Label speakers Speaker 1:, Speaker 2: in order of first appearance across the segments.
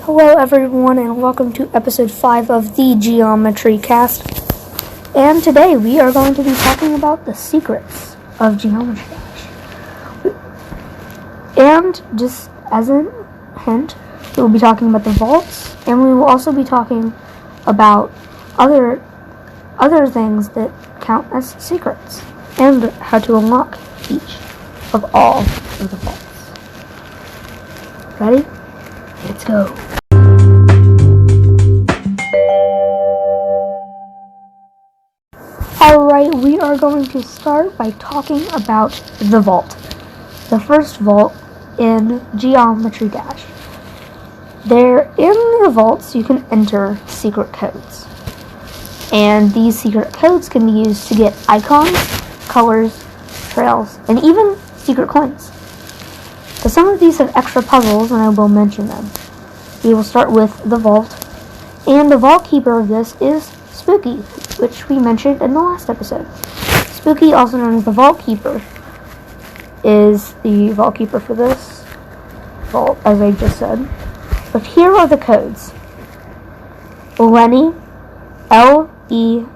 Speaker 1: Hello everyone and welcome to episode 5 of the Geometry Cast. And today we are going to be talking about the secrets of Geometry Dash. And just as a hint, we will be talking about the vaults, and we will also be talking about other things that count as secrets, and how to unlock each of all of the vaults. Ready? Let's go. Alright, we are going to start by talking about the vault. The first vault in Geometry Dash. There, in the vaults, you can enter secret codes. And these secret codes can be used to get icons, colors, trails, and even secret coins. But some of these have extra puzzles, and I will mention them. We will start with the vault. And the vault keeper of this is Spooky, which we mentioned in the last episode. Spooky, also known as the Vault Keeper, is the vault keeper for this vault, as I just said. But here are the codes. Lenny, Lenny,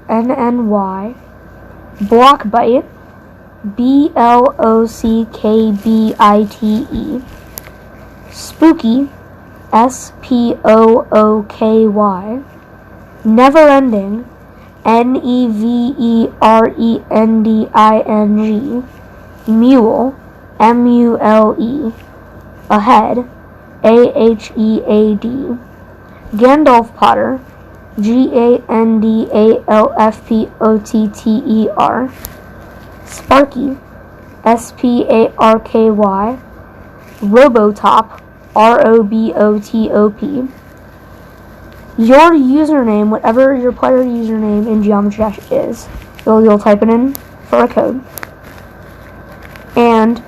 Speaker 1: Blockbite, Blockbite, Spooky, Spooky, Neverending, Neverending, Mule, Mule, Ahead, Ahead, Gandalf Potter, Gandalfpotter, Sparky, Sparky, Robotop, Robotop. Your username, whatever your player username in Geometry Dash is, you'll type it in for a code. And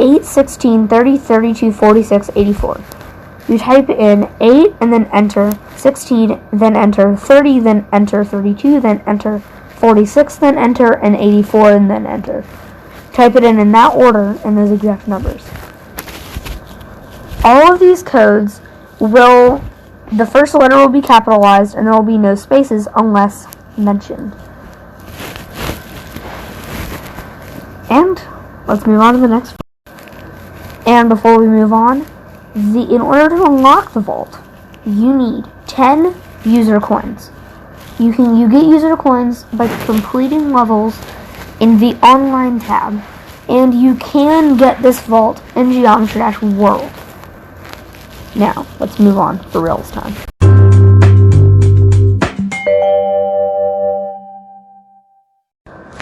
Speaker 1: 8, 16, 30, 32, 46, 84. You type in 8 and then enter, 16, then enter, 30, then enter, 32, then enter, 46, then enter, and 84, and then enter. Type it in that order and those exact numbers. All of these codes the first letter will be capitalized, and there will be no spaces unless mentioned. And let's move on to the next one. And before we move on, in order to unlock the vault, you need 10 user coins. You get user coins by completing levels in the online tab, and you can get this vault in Geometry Dash World. Now, let's move on for real this time.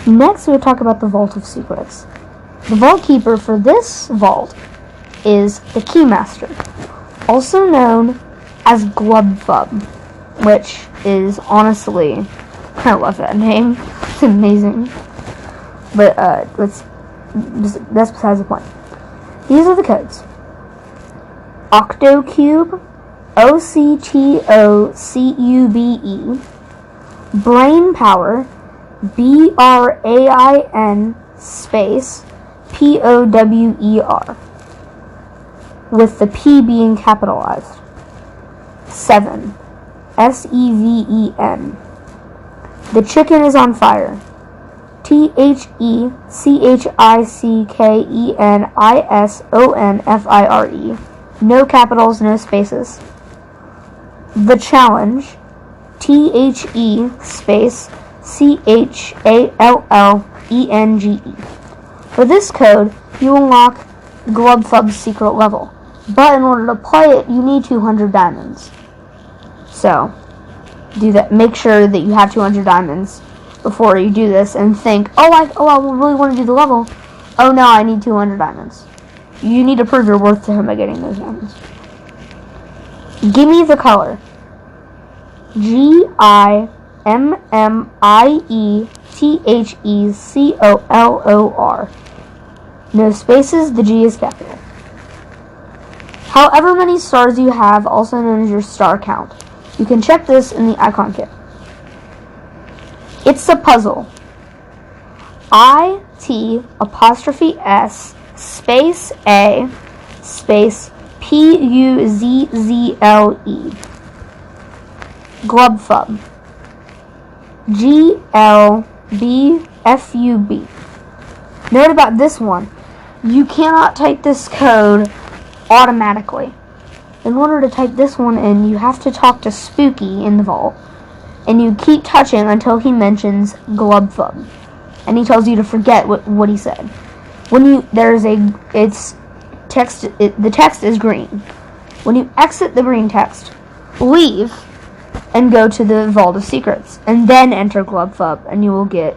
Speaker 1: Next, we'll talk about the Vault of Secrets. The Vault Keeper for this vault is the Keymaster, also known as Glubfub, which is honestly, I love that name. It's amazing. But that's besides the point. These are the codes. Octocube, Octocube, Brain Power, Brain space Power, with the P being capitalized. 7, Seven. The Chicken is on Fire. Thecickensonfire. No capitals, no spaces. The Challenge, The space Challenge. For this code, you unlock Glubfub's secret level. But in order to play it, you need 200 diamonds. So, do that. Make sure that you have 200 diamonds before you do this, and think, I really want to do the level. Oh no, I need 200 diamonds. You need to prove your worth to him by getting those diamonds. Gimme the color. GIMMIETHECOLOR. No spaces, the G is capital. However many stars you have, also known as your star count. You can check this in the icon kit. It's a puzzle. IT''S space A space Puzzle. Glubfub. GLBFUB. Note about this one. You cannot type this code automatically. In order to type this one in, you have to talk to Spooky in the vault, and you keep touching until he mentions Glubfub, and he tells you to forget what he said. The text is green. When you exit the green text, leave and go to the Vault of Secrets, and then enter Glubfub, and you will get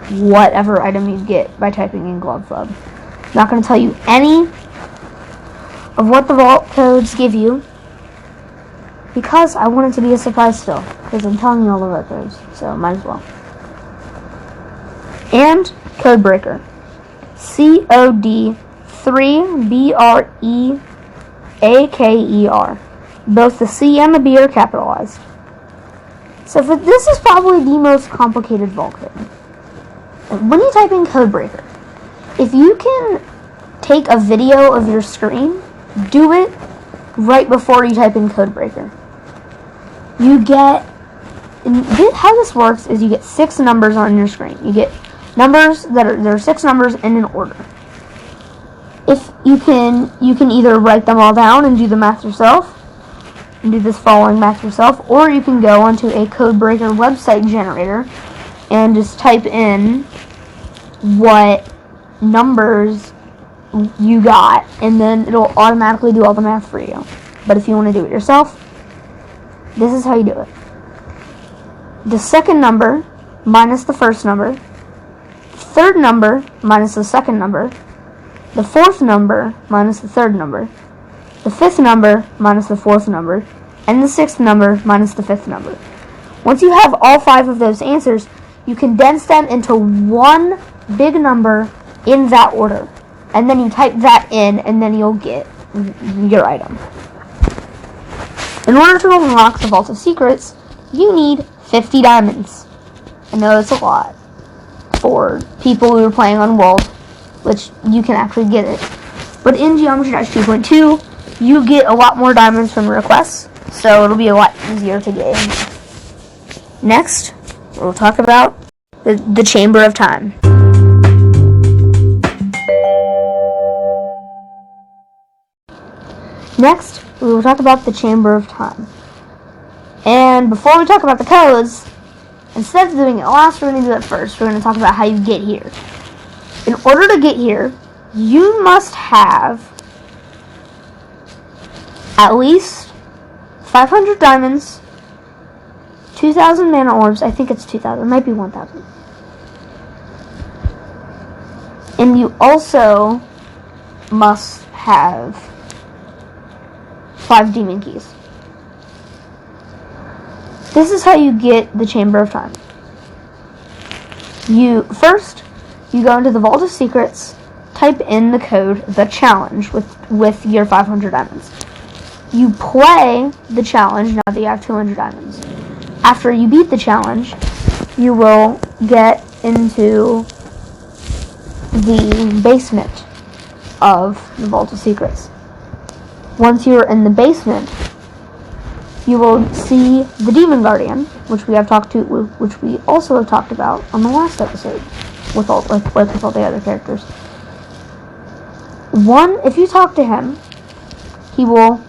Speaker 1: whatever item you get by typing in Glubfub. I'm not going to tell you any of what the vault codes give you, because I want it to be a surprise still, because I'm telling you all about those, so might as well. And Codebreaker. COD3BREAKER. Both the C and the B are capitalized. So this is probably the most complicated vault code. When you type in Codebreaker, if you can take a video of your screen, do it right before you type in Codebreaker. How this works is you get 6 numbers on your screen. You get numbers there are 6 numbers in an order. If you can either write them all down and do the math yourself, and do this following math yourself, or you can go onto a Codebreaker website generator and just type in what numbers you got, and then it'll automatically do all the math for you. But if you want to do it yourself, this is how you do it. The second number minus the first number, third number minus the second number, the fourth number minus the third number, the fifth number minus the fourth number, and the sixth number minus the fifth number. Once you have all 5 of those answers, you condense them into one big number in that order. And then you type that in, and then you'll get your item. In order to unlock the Vault of Secrets, you need 50 diamonds. I know it's a lot for people who are playing on World, which you can actually get it. But in Geometry Dash 2.2, you get a lot more diamonds from requests, so it'll be a lot easier to get in. Next, we'll talk about the Chamber of Time. Next, we will talk about the Chamber of Time. And before we talk about the codes, instead of doing it last, we're going to do it first. We're going to talk about how you get here. In order to get here, you must have at least 500 diamonds, 2,000 mana orbs. I think it's 2,000. It might be 1,000. And you also must have 5 demon keys. This is how you get the Chamber of Time. You go into the Vault of Secrets, type in the code, the challenge, with your 500 diamonds. You play the challenge now that you have 200 diamonds. After you beat the challenge, you will get into the basement of the Vault of Secrets. Once you're in the basement, you will see the Demon Guardian, which we also have talked about on the last episode with all the other characters. If you talk to him, he will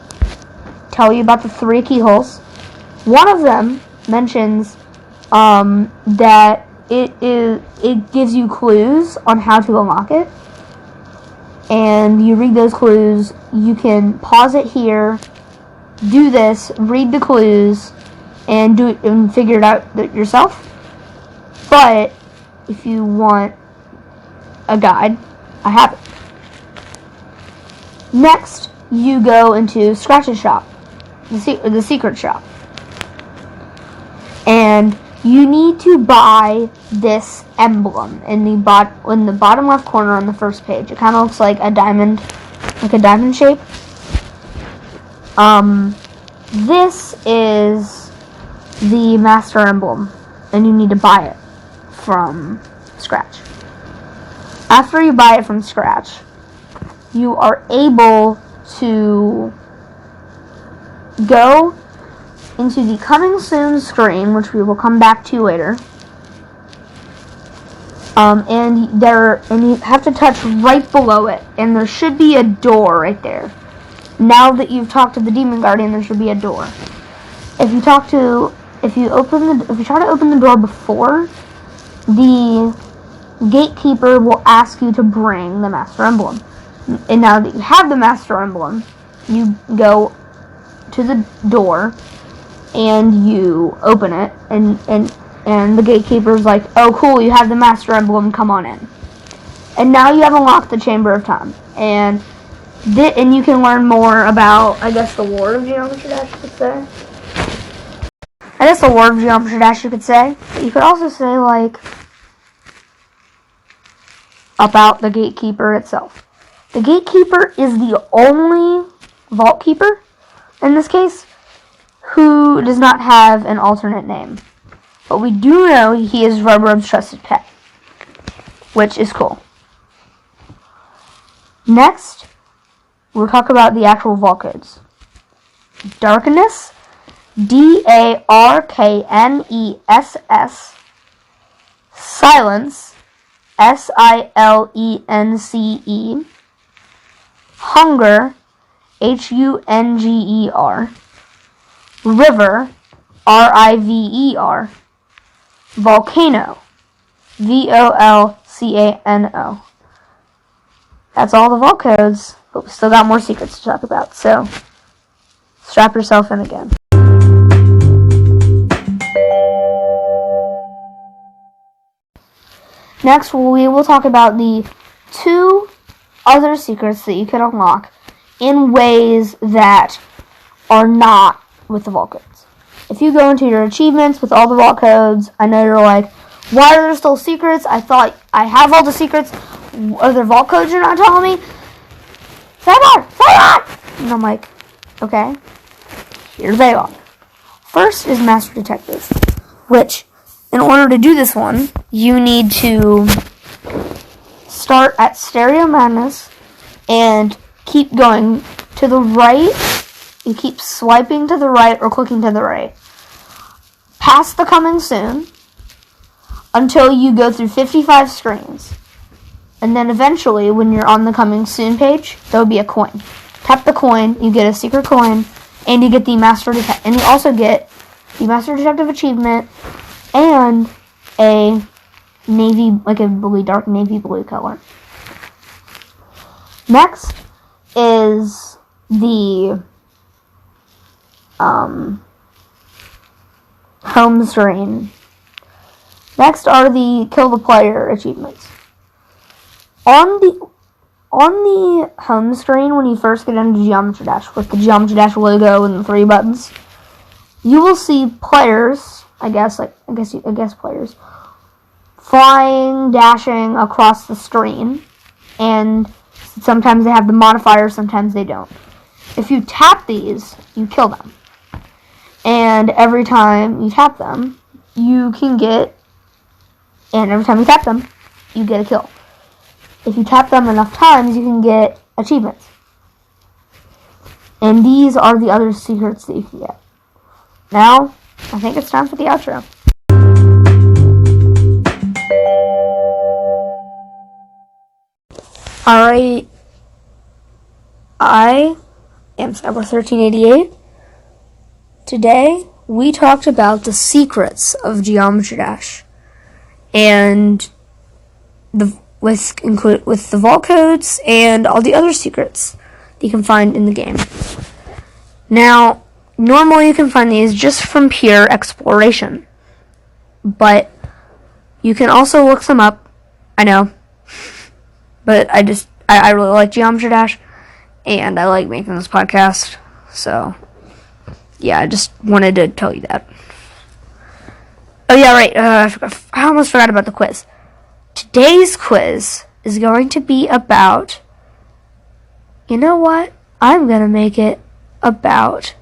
Speaker 1: tell you about the 3 keyholes. One of them mentions that it gives you clues on how to unlock it, and you read those clues. You can pause it here, do this, read the clues, and do it and figure it out yourself. But if you want a guide, I have it. Next, you go into Scratch's shop, the secret shop, and you need to buy this emblem in the bottom left corner on the first page. It kind of looks like a diamond shape. This is the master emblem, and you need to buy it from scratch. After you buy it from scratch, you are able to go into the coming soon screen, which we will come back to later. And you have to touch right below it, and there should be a door right there. Now that you've talked to the Demon Guardian, there should be a door. If you try to open the door before, the gatekeeper will ask you to bring the Master Emblem. And now that you have the Master Emblem, you go to the door and you open it, and the gatekeeper's like, "Oh, cool, you have the Master Emblem, come on in." And now you have unlocked the Chamber of Time. And you can learn more about, I guess, the lore of Geometry Dash, you could say. But you could also say, like, about the Gatekeeper itself. The Gatekeeper is the only Vault Keeper, in this case, who does not have an alternate name. But we do know he is Rubberub's trusted pet, which is cool. Next, we'll talk about the actual vault codes. Darkness, DARKNESS. Silence, SILENCE. Hunger, HUNGER. River, RIVER. Volcano, VOLCANO. That's all the vault codes, but we still got more secrets to talk about, so strap yourself in again. Next, we will talk about the 2 other secrets that you can unlock in ways that are not with the vault codes. If you go into your achievements with all the vault codes, I know you're like, why are there still secrets? I thought I have all the secrets. Are there vault codes you're not telling me? Cybor! And I'm like, okay, here they are. First is Master Detective, which, in order to do this one, you need to start at Stereo Madness and keep going to the right. You keep swiping to the right or clicking to the right, past the Coming Soon, until you go through 55 screens. And then eventually, when you're on the Coming Soon page, there will be a coin. Tap the coin, you get a secret coin, and you get the Master Detective. And you also get the Master Detective achievement and a navy, like a really dark navy blue color. Next is the home screen. Next are the Kill the Player achievements. On the home screen, when you first get into Geometry Dash with the Geometry Dash logo and the 3 buttons, you will see players, I guess players, flying, dashing across the screen, and sometimes they have the modifier, sometimes they don't. If you tap these, you kill them. And every time you tap them, you get a kill. If you tap them enough times, you can get achievements. And these are the other secrets that you can get. Now, I think it's time for the outro. Alright, I am Cyber1388. Today, we talked about the secrets of Geometry Dash, and with the vault codes and all the other secrets that you can find in the game. Now, normally you can find these just from pure exploration, but you can also look them up. I know, but I really like Geometry Dash, and I like making this podcast, so yeah, I just wanted to tell you that. Oh yeah, right, I almost forgot about the quiz. Today's quiz is going to be about, you know what? I'm going to make it about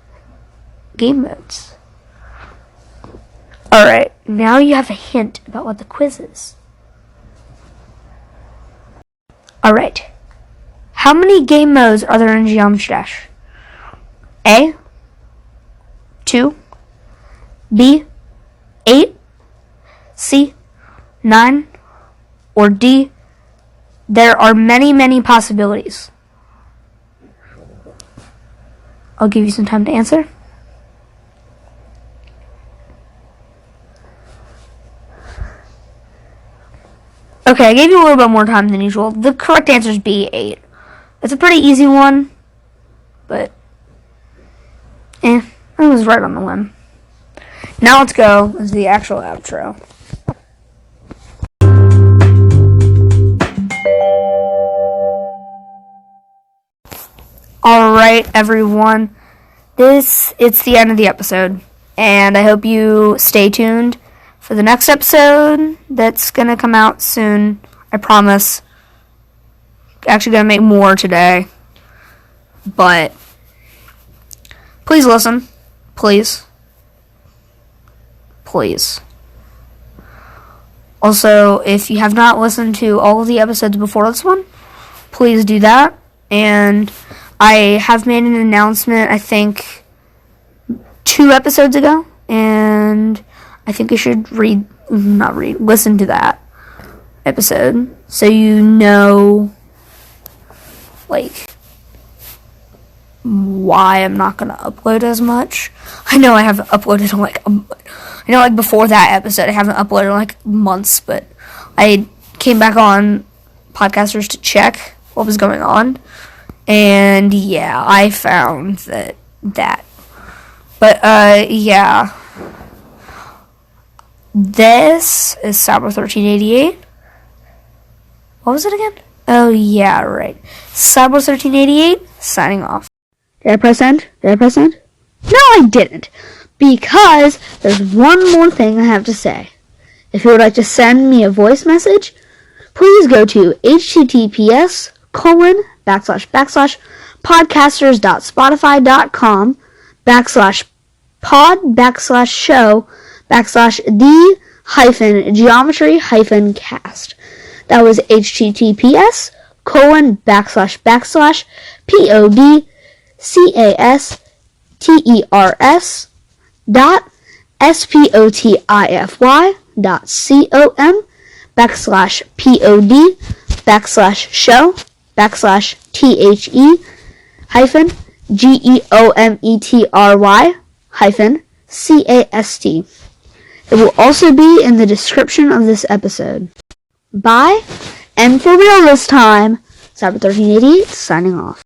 Speaker 1: game modes. Alright, now you have a hint about what the quiz is. Alright, How many game modes are there in Geometry Dash? A, 2, B, 8, C, 9, or D, there are many, many possibilities. I'll give you some time to answer. Okay, I gave you a little bit more time than usual. The correct answer is B, 8. It's a pretty easy one, but I was right on the limb. Now let's go to the actual outro. Alright, everyone. It's the end of the episode, and I hope you stay tuned for the next episode that's going to come out soon. I promise. Actually going to make more today. But please listen. Please. Please. Also, if you have not listened to all of the episodes before this one, please do that. And I have made an announcement, I think, 2 episodes ago. And I think you should listen to that episode so you know, like, why I'm not going to upload as much. I know I haven't uploaded in before that episode I haven't uploaded in months, but I came back on Podcasters to check what was going on, and yeah, I found that. But yeah. This is Cyber 1388. What was it again? Oh, yeah, right. Cyber 1388, signing off. Did I press end? No, I didn't. Because there's one more thing I have to say. If you would like to send me a voice message, please go to https://podcasters.spotify.com/pod/show/the-geometry-cast. That was https://pod-geometry-cast. It will also be in the description of this episode. Bye, and for real this time, Cyber 1388 signing off.